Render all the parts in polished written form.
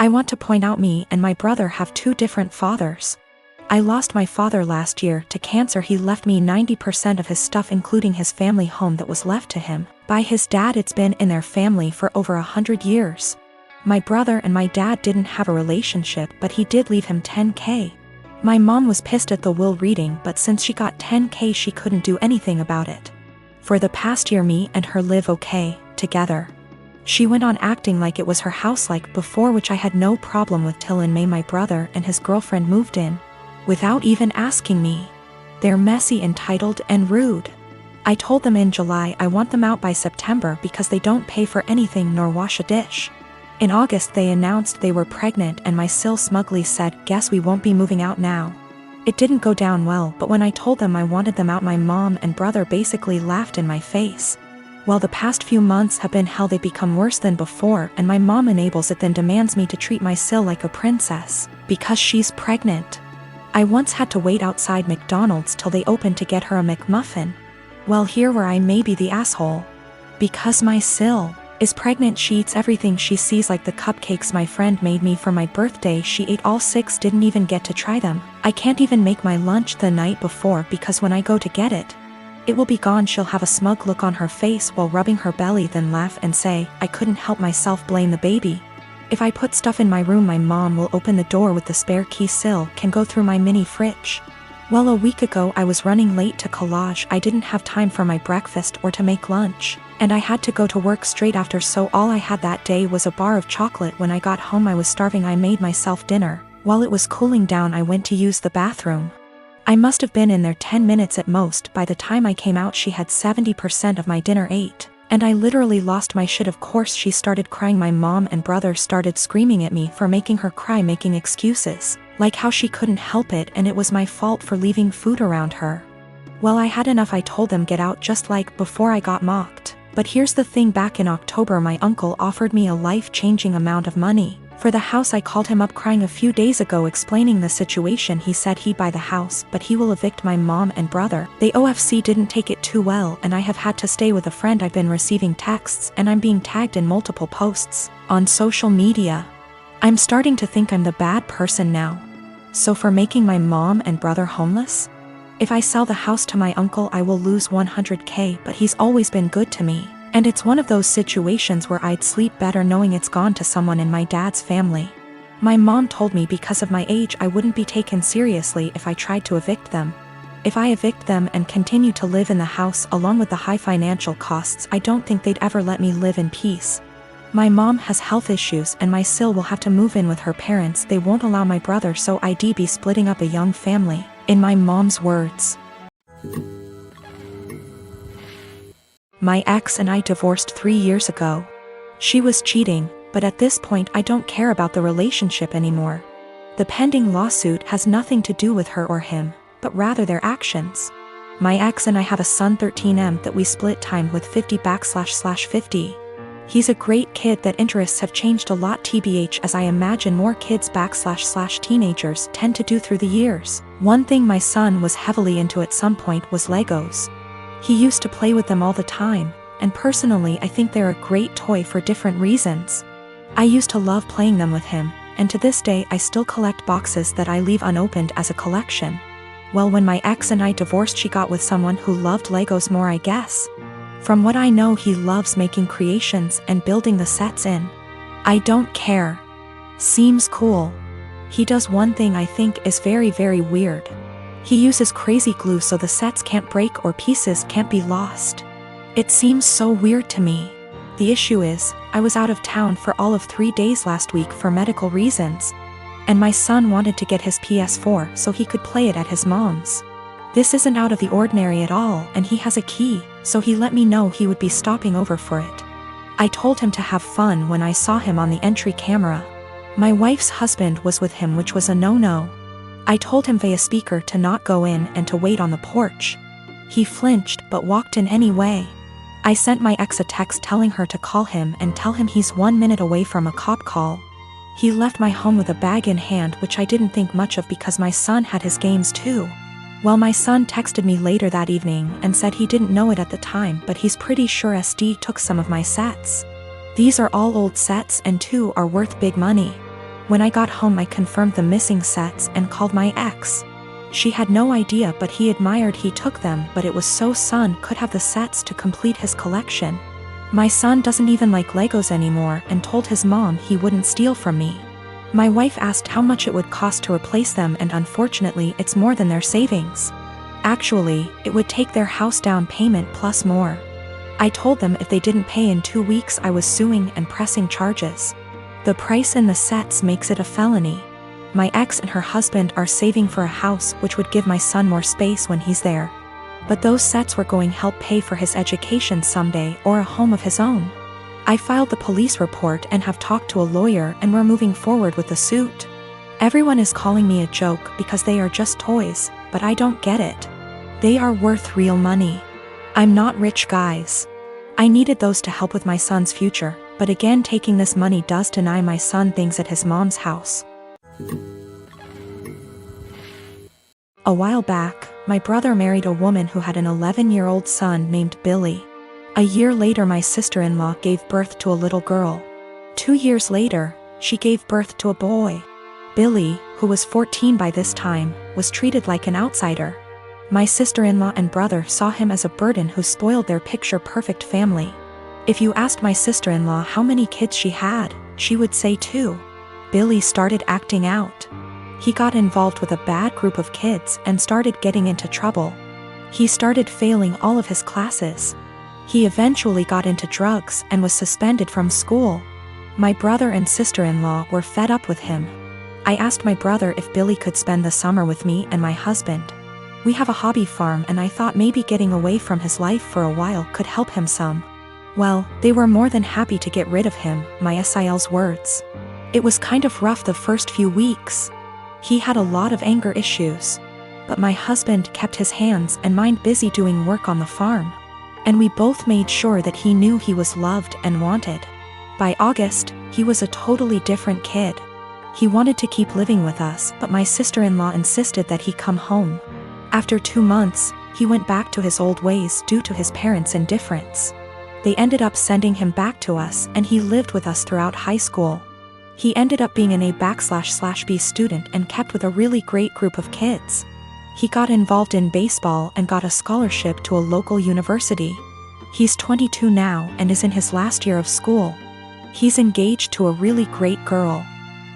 I want to point out me and my brother have two different fathers. I lost my father last year to cancer. He left me 90% of his stuff, including his family home that was left to him by his dad. It's been in their family for over 100 years. My brother and my dad didn't have a relationship, but he did leave him $10K. My mom was pissed at the will reading, but since she got $10K she couldn't do anything about it. For the past year me and her live okay together. She went on acting like it was her house like before, which I had no problem with, till in May my brother and his girlfriend moved in without even asking me. They're messy, entitled, and rude. I told them in July I want them out by September because they don't pay for anything nor wash a dish. In August they announced they were pregnant and my sil smugly said, "Guess we won't be moving out now." It didn't go down well, but when I told them I wanted them out, my mom and brother basically laughed in my face. Well, the past few months have been hell. They become worse than before, and my mom enables it, then demands me to treat my sil like a princess because she's pregnant. I once had to wait outside McDonald's till they opened to get her a McMuffin. Well, here where I may be the asshole. Because my sil is pregnant, she eats everything she sees, like the cupcakes my friend made me for my birthday. She ate all 6, didn't even get to try them. I can't even make my lunch the night before because when I go to get it, it will be gone. She'll have a smug look on her face while rubbing her belly, then laugh and say, "I couldn't help myself, blame the baby." If I put stuff in my room, my mom will open the door with the spare key. Sil can go through my mini fridge. Well, a week ago I was running late to collage. I didn't have time for my breakfast or to make lunch, and I had to go to work straight after, so all I had that day was a bar of chocolate. When I got home I was starving. I made myself dinner. While it was cooling down I went to use the bathroom. I must have been in there 10 minutes at most. By the time I came out she had 70% of my dinner ate, and I literally lost my shit. Of course she started crying. My mom and brother started screaming at me for making her cry, making excuses, like how she couldn't help it and it was my fault for leaving food around her. Well, I had enough. I told them get out, just like before I got mocked. But here's the thing, back in October my uncle offered me a life-changing amount of money for the house. I called him up crying a few days ago explaining the situation. He said he'd buy the house, but he will evict my mom and brother. The OFC didn't take it too well, and I have had to stay with a friend. I've been receiving texts and I'm being tagged in multiple posts on social media. I'm starting to think I'm the bad person now. So for making my mom and brother homeless? If I sell the house to my uncle I will lose 100K, but he's always been good to me. And it's one of those situations where I'd sleep better knowing it's gone to someone in my dad's family. My mom told me because of my age I wouldn't be taken seriously if I tried to evict them. If I evict them and continue to live in the house along with the high financial costs, I don't think they'd ever let me live in peace. My mom has health issues and my sil will have to move in with her parents. They won't allow my brother, so I'd be splitting up a young family, in my mom's words. My ex and I divorced 3 years ago. She was cheating, but at this point I don't care about the relationship anymore. The pending lawsuit has nothing to do with her or him, but rather their actions. My ex and I have a son 13M that we split time with 50//50. He's a great kid. That interests have changed a lot tbh, as I imagine more kids / teenagers tend to do through the years. One thing my son was heavily into at some point was Legos. He used to play with them all the time, and personally I think they're a great toy for different reasons. I used to love playing them with him, and to this day I still collect boxes that I leave unopened as a collection. Well, when my ex and I divorced she got with someone who loved Legos more, I guess. From what I know he loves making creations and building the sets in. I don't care. Seems cool. He does one thing I think is very, very weird. He uses crazy glue so the sets can't break or pieces can't be lost. It seems so weird to me. The issue is, I was out of town for all of 3 days last week for medical reasons. And my son wanted to get his PS4 so he could play it at his mom's. This isn't out of the ordinary at all, and he has a key, so he let me know he would be stopping over for it. I told him to have fun when I saw him on the entry camera. My wife's husband was with him, which was a no-no. I told him via speaker to not go in and to wait on the porch. He flinched but walked in anyway. I sent my ex a text telling her to call him and tell him he's 1 minute away from a cop call. He left my home with a bag in hand, which I didn't think much of because my son had his games too. Well, my son texted me later that evening and said he didn't know it at the time, but he's pretty sure SD took some of my sets. These are all old sets and 2 are worth big money. When I got home I confirmed the missing sets and called my ex. She had no idea, but he admired he took them, but it was so son could have the sets to complete his collection. My son doesn't even like Legos anymore and told his mom he wouldn't steal from me. My wife asked how much it would cost to replace them, and unfortunately it's more than their savings. Actually, it would take their house down payment plus more. I told them if they didn't pay in 2 weeks I was suing and pressing charges. The price in the sets makes it a felony. My ex and her husband are saving for a house which would give my son more space when he's there. But those sets were going to help pay for his education someday or a home of his own. I filed the police report and have talked to a lawyer, and we're moving forward with the suit. Everyone is calling me a joke because they are just toys, but I don't get it. They are worth real money. I'm not rich, guys. I needed those to help with my son's future, but again taking this money does deny my son things at his mom's house. A while back, my brother married a woman who had an 11-year-old son named Billy. A year later my sister-in-law gave birth to a little girl. 2 years later, she gave birth to a boy. Billy, who was 14 by this time, was treated like an outsider. My sister-in-law and brother saw him as a burden who spoiled their picture-perfect family. If you asked my sister-in-law how many kids she had, she would say 2. Billy started acting out. He got involved with a bad group of kids and started getting into trouble. He started failing all of his classes. He eventually got into drugs and was suspended from school. My brother and sister-in-law were fed up with him. I asked my brother if Billy could spend the summer with me and my husband. We have a hobby farm and I thought maybe getting away from his life for a while could help him some. Well, they were more than happy to get rid of him, my SIL's words. It was kind of rough the first few weeks. He had a lot of anger issues. But my husband kept his hands and mind busy doing work on the farm. And we both made sure that he knew he was loved and wanted. By August, he was a totally different kid. He wanted to keep living with us, but my sister-in-law insisted that he come home. After 2 months, he went back to his old ways due to his parents' indifference. They ended up sending him back to us, and he lived with us throughout high school. He ended up being an A/B student and kept with a really great group of kids. He got involved in baseball and got a scholarship to a local university. He's 22 now and is in his last year of school. He's engaged to a really great girl.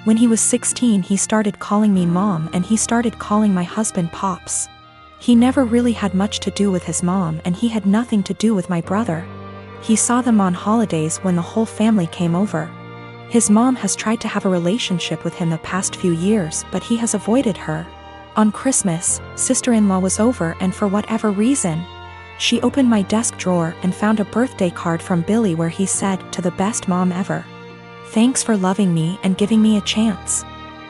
When he was 16 he started calling me mom, and he started calling my husband pops. He never really had much to do with his mom, and he had nothing to do with my brother. He saw them on holidays when the whole family came over. His mom has tried to have a relationship with him the past few years, but he has avoided her. On Christmas, sister-in-law was over, and for whatever reason, she opened my desk drawer and found a birthday card from Billy where he said, "To the best mom ever. Thanks for loving me and giving me a chance."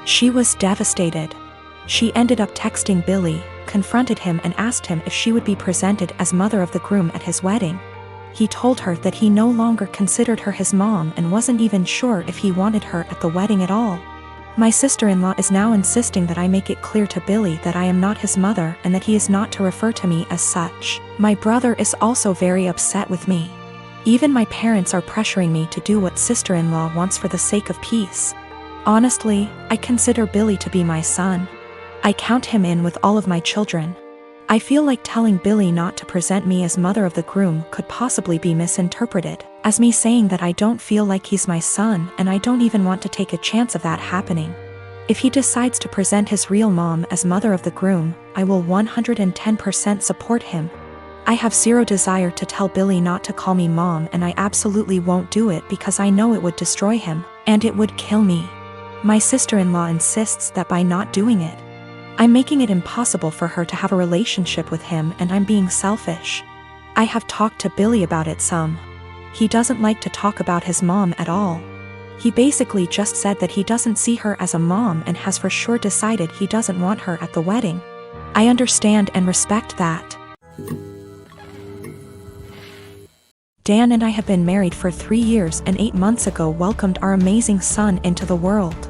She was devastated. She ended up texting Billy, confronted him and asked him if she would be presented as mother of the groom at his wedding. He told her that he no longer considered her his mom and wasn't even sure if he wanted her at the wedding at all. My sister-in-law is now insisting that I make it clear to Billy that I am not his mother and that he is not to refer to me as such. My brother is also very upset with me. Even my parents are pressuring me to do what sister-in-law wants for the sake of peace. Honestly, I consider Billy to be my son. I count him in with all of my children. I feel like telling Billy not to present me as mother of the groom could possibly be misinterpreted as me saying that I don't feel like he's my son, and I don't even want to take a chance of that happening. If he decides to present his real mom as mother of the groom, I will 110% support him. I have zero desire to tell Billy not to call me mom, and I absolutely won't do it because I know it would destroy him, and it would kill me. My sister-in-law insists that by not doing it, I'm making it impossible for her to have a relationship with him, and I'm being selfish. I have talked to Billy about it some. He doesn't like to talk about his mom at all. He basically just said that he doesn't see her as a mom and has for sure decided he doesn't want her at the wedding. I understand and respect that. Dan and I have been married for 3 years and 8 months ago welcomed our amazing son into the world.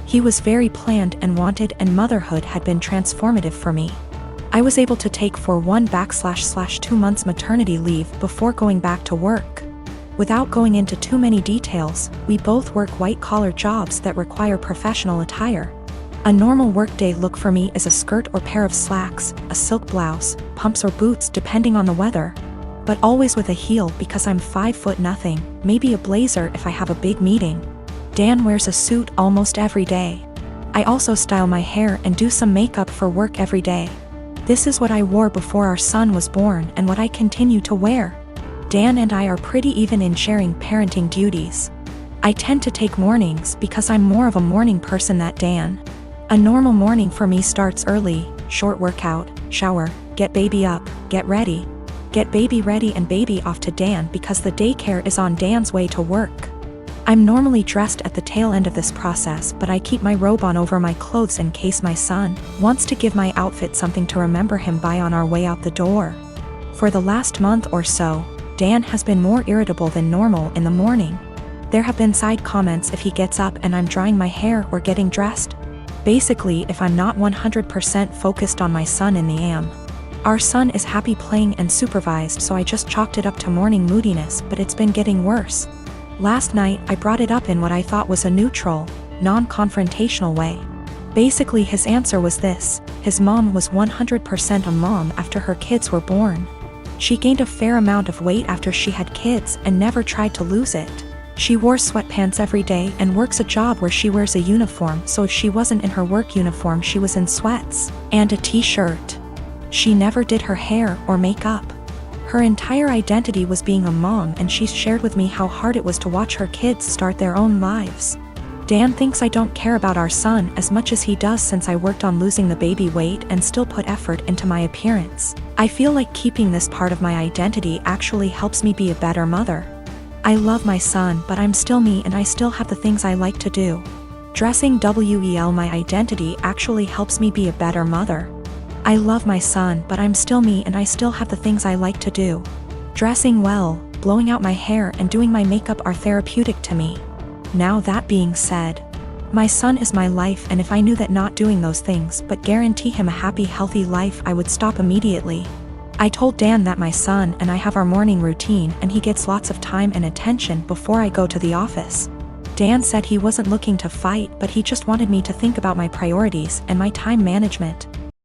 He was very planned and wanted, and motherhood had been transformative for me. I was able to take for 1/2 months maternity leave before going back to work. Without going into too many details, we both work white-collar jobs that require professional attire. A normal workday look for me is a skirt or pair of slacks, a silk blouse, pumps or boots depending on the weather. But always with a heel because I'm 5'0", maybe a blazer if I have a big meeting. Dan wears a suit almost every day. I also style my hair and do some makeup for work every day. This is what I wore before our son was born and what I continue to wear. Dan and I are pretty even in sharing parenting duties. I tend to take mornings because I'm more of a morning person than Dan. A normal morning for me starts early, short workout, shower, get baby up, get baby ready and baby off to Dan because the daycare is on Dan's way to work. I'm normally dressed at the tail end of this process, but I keep my robe on over my clothes in case my son wants to give my outfit something to remember him by on our way out the door. For the last month or so, Dan has been more irritable than normal in the morning. There have been side comments if he gets up and I'm drying my hair or getting dressed. Basically, if I'm not 100% focused on my son in the AM. Our son is happy playing and supervised, so I just chalked it up to morning moodiness, but it's been getting worse. Last night, I brought it up in what I thought was a neutral, non-confrontational way. Basically, his answer was this: his mom was 100% a mom after her kids were born. She gained a fair amount of weight after she had kids and never tried to lose it. She wore sweatpants every day and works a job where she wears a uniform, so if she wasn't in her work uniform she was in sweats and a t-shirt. She never did her hair or makeup. Her entire identity was being a mom, and she shared with me how hard it was to watch her kids start their own lives. Dan thinks I don't care about our son as much as he does since I worked on losing the baby weight and still put effort into my appearance. I feel like keeping this part of my identity actually helps me be a better mother. I love my son, but I'm still me and I still have the things I like to do. Dressing well my identity actually helps me be a better mother. I love my son, but I'm still me and I still have the things I like to do. Dressing well, blowing out my hair and doing my makeup are therapeutic to me. Now that being said, my son is my life, and if I knew that not doing those things but guarantee him a happy, healthy life, I would stop immediately. I told Dan that my son and I have our morning routine and he gets lots of time and attention before I go to the office. Dan said he wasn't looking to fight, but he just wanted me to think about my priorities and my time management.